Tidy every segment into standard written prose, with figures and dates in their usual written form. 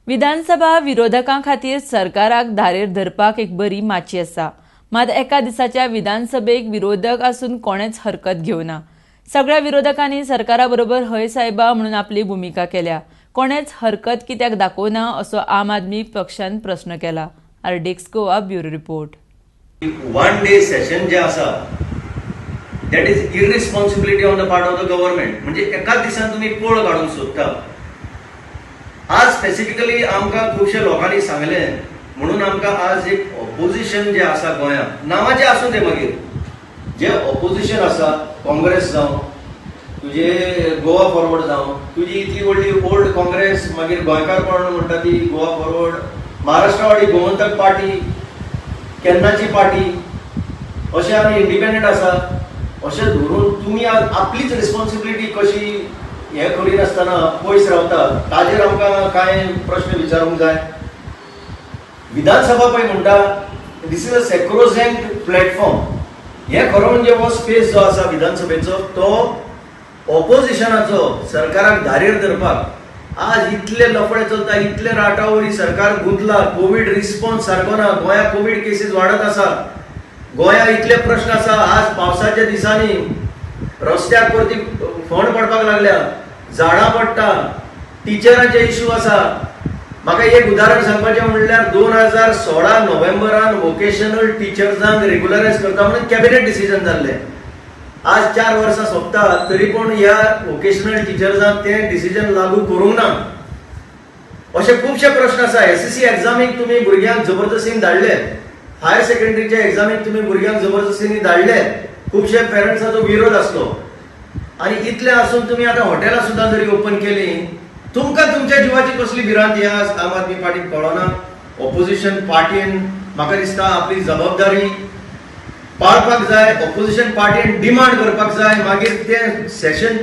विधानसभा विरोधकां खातीर सरकाराक धारेर धरपाक एक बरी माची आसा. मात एका दिसाच्या विधानसभेक विरोधक आसून कोणेच हरकत घेवना. सगळ्या विरोधकांनी सरकारा बरोबर हय सायबा म्हणून आपली भूमिका केल्या. कोणेच हरकत कित्याक दाखोवना असो आम आदमी पक्षान प्रश्न केला. RDX Goa bureau report. One day session जे आसा that is irresponsibility on the part of the government. म्हणजे एकाच दिसान तुम्ही पोळ काढूंक सोदता. आज स्पेसिफिकली आमकां खुबशे लोकांनी सांगले म्हणून आमकां आज एक ऑपोजिशन जे आसा गोंयांत नांवाचें आसूं ते मागीर जे ऑपोजिशन आसा काँग्रेस जावं तुझे गोवा फॉरवर्ड जावं तुजी इतली व्हडली ओल्ड काँग्रेस मागीर गोंयकारपण म्हणटा ती गोवा फॉरवर्ड महाराष्ट्रवाडी गोमंतक पार्टी केन्नाची पार्टी अशें आनी इंडिपेंडंट आसा अशें धरून तुमी आपलीच रिस्पॉन्सिबिलिटी कशी हे करिनासतना पयस रावता ताजेर आमकां कांय प्रश्न विचारूंक जाय. विधानसभा पळय म्हणटा दीस इज अ सॅक्रोसॅंक्ट प्लॅटफॉर्म. हे खरो म्हणजे हो स्पेस जो आसा विधानसभेचो तो ऑपोजिशनाचो सरकाराक धारेर धरपाक आज इतले लफडे चलता इतले राटावरी सरकार गुंतला. कोविड रिस्पॉन्स सारको ना. गोंयांत कोविड केसीस वाडत आसा. गोंयांत इतले प्रश्न आसा. आज पावसाच्या दिसांनी रस्त्याक परती फोंड पडपाक लागल्या. झाडां पडटा. टिचरांचे इश्यू आसा. म्हाका एक उदाहरण सांगपाचें म्हणल्यार 2016 नोव्हेंबरान वोकेशनल टिचर्सांक रेग्युलरायज करता म्हणून कॅबिनेट डिसिजन जाल्लें. आज 4 वर्सां सोंपता तरी पूण ह्या वोकेशनल टिचर्सांक तें डिसिजन लागू करूंक ना. अशे खुबशे प्रश्न आसा. एसएससी एक्झामीक तुमी भुरग्यांक जबरदस्तीन धाडले. हायर सेकंडरीच्या एक्झामीक तुमी भुरग्यांक जबरदस्तीन धाडले. खुबशे पेरंट्सांचो विरोध आसलो आनी इतले आसून तुमी आतां हॉटेलां सुद्दां जरी ओपन केली तुमकां तुमच्या जिवाची कसली भिरांत ह्या आम आदमी पार्टीक कळना. ऑपोजिशन पार्टीन म्हाका दिसता आपली जबाबदारी पाळपाक जाय. ऑपोजिशन पार्टीन डिमांड करपाक जाय. मागीर तें सेशन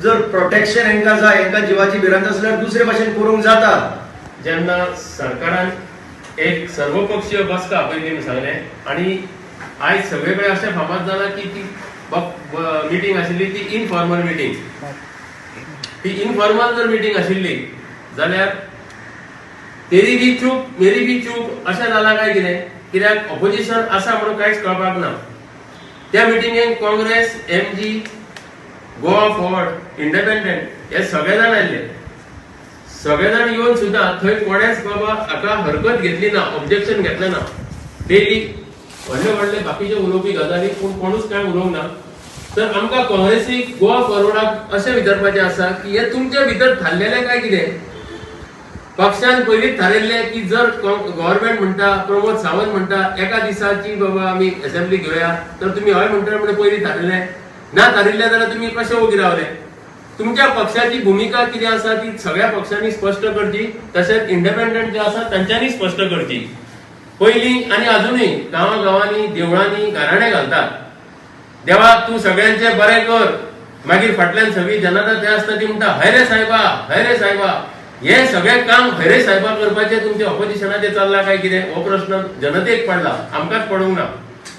जर प्रोटेक्शन हांकां जाय हांकां जिवाची भिरांत आसल्यार दुसरे भाशेन करूंक जाता. जेन्ना सरकारान एक सर्वपक्षीय बसका पयलीं सांगलें आनी आयज सगळे कडेन अशें फामाद जाला की ती मिटींग आशिल्ली ती इनफॉर्मल मिटींग. ती इनफॉर्मल जर मिटींग आशिल्ली जाल्यार तेरी बी चूप मेरी बी चूप अशें जालां काय कितें. कित्याक ऑपोजिशन आसा म्हणून कांयच कळपाक ना. त्या मिटींगेक Congress MG Goa forward independent हे सगळे जाण आयिल्ले. सगळे जाण येवन सुद्दां थंय कोणेच बाबा हाका हरकत घेतली ना. ऑब्जेक्शन घेतलें ना. डेली व्हडले व्हडले बाकीचे उलोवपी गजाली पूण कोणूच कांय उलोवंक ना. तर आमकां काँग्रेसीक गोवा फॉरवर्डाक अशें विचारपाचें आसा की हे तुमचे भितर थारलेलें काय कितें. पक्षान पयलींच थारिल्लें की जर गव्हर्नमेंट म्हणटा प्रमोद सावंत म्हणटा एका दिसाची बाबा आमी असेंब्ली घेवया तर तुमी हय म्हणटा म्हणजे पयलीं थारिल्लें ना. थारिल्लें जाल्यार तुमी कशें वोगी रावले. तुमच्या पक्षाची भूमिका कितें आसा ती सगळ्या पक्षांनी स्पश्ट करची. तशेंच इंडिपेंडंट जे आसा तांच्यांनी स्पश्ट करची. पयलीं आनी अजुनूय गांवांनी देवळांनी गाराणे घालतात. देवा तूं सगळ्यांचें बरें कर. मागीर फाटल्यान सगळी जनता ते आसता ती म्हणटा हय रे सायबा हय रे सायबा. हे सगळें काम हय रे सायबा करपाचें तुमच्या ऑपोजिशनाचें चल्लां काय कितें हो प्रश्न जनतेक पडला. आमकांच पडूंक ना.